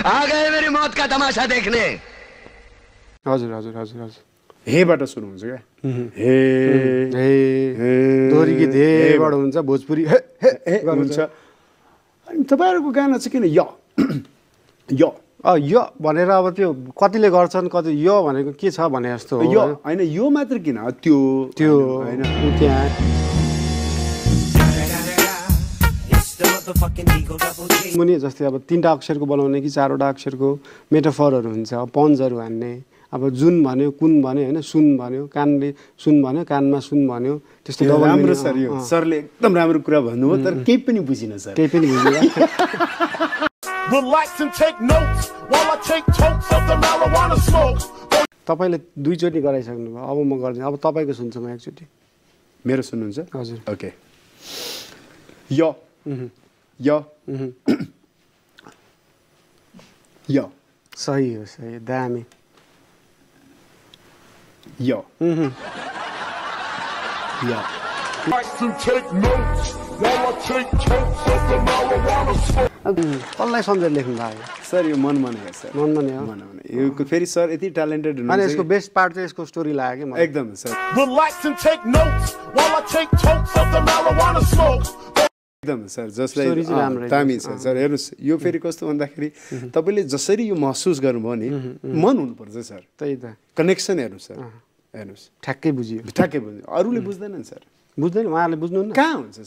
आ गए मेरी मौत का तमाशा देखने। हजुर हजुर हजुर हजुर हेबाट सुरु हुन्छ क्या हे दोहोरी गीत हेबाट हुन्छ भोजपुरी हे हे हुन्छ अनि तपाईँहरूको गाना चाहिँ किन य य यो भनेर अब त्यो कतिले गर्छन् कति यो भनेको के छ भने जस्तो हो यो होइन यो मात्र किन त्यो त्यो होइन त्यहाँ मुनि जस्तै अब 3टा अक्षरको बनाउने कि 4वटा अक्षरको मेटाफरहरू हुन्छ पन्जहरू हान्ने अब जुन भन्यो कुन भन्यो होइन सुन भन्यो कानले सुन भन्यो कानमा सुन भन्यो त्यस्तो डबल राम्रो सर यो सरले एकदम राम्रो कुरा भन्नुभयो तर केही पनि बुझिन सर केही पनि बुझिन Relax and take notes while I take totes of the marijuana smoke. तपाईले दुईचोटी गराइसक्नु भयो अब म गर्दिन अब तपाईको सुन्छु म एकचोटी मेरो सुन्नुहुन्छ हजुर ओके य य य सही हो सही दामी य य Relax and take notes while I take totes of the marijuana smoke. कसलाई सम्झेर लेख्नु भयो सर यो मनमा नै हो सर मनमा नै हो यो फेरि सर यति ट्यालेन्टेड अनि हुनुहुन्छ यसको बेस्ट पार्ट चाहिँ यसको स्टोरी लाग्यो कि मलाई एकदम sir Relax and take notes while I take totes of the marijuana smoke. एकदम सर जसलाई स्टोरी चाहिँ राम्रो दामी छ सर हेर्नुहोस् यो फेरि कस्तो भन्दाखेरि तपाईँले जसरी यो महसुस गर्नुभयो नि मन हुनुपर्छ सर त्यही त कनेक्सन हेर्नुहोस् सर हेर्नुहोस् ठ्याक्कै बुझियो ठ्याक्कै बुझ्नु अरूले बुझ्दैनन् सर बुझ्दैन उहाँहरूले बुझ्नुहुन्न कहाँ हुन्छ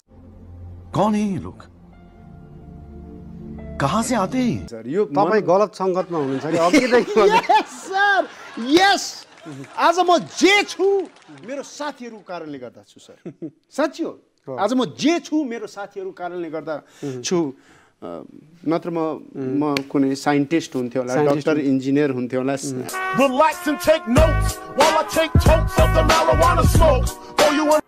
कौन है ये लोग कहाँ से आते हैं सर यो तपाईँ गलत सङ्गतमा हुनुहुन्छ कि अघिदेखि यस सर यस आज म जे छु मेरो साथीहरूको कारणले गर्दा छु सर साँच्ची हो आज म जे छु मेरो साथीहरूको कारणले गर्दा छु नत्र म कुनै साइन्टिस्ट हुन्थ्यो होला डक्टर इन्जिनियर हुन्थ्यो होला Relax and take notes while I take totes of the marijuana smoke.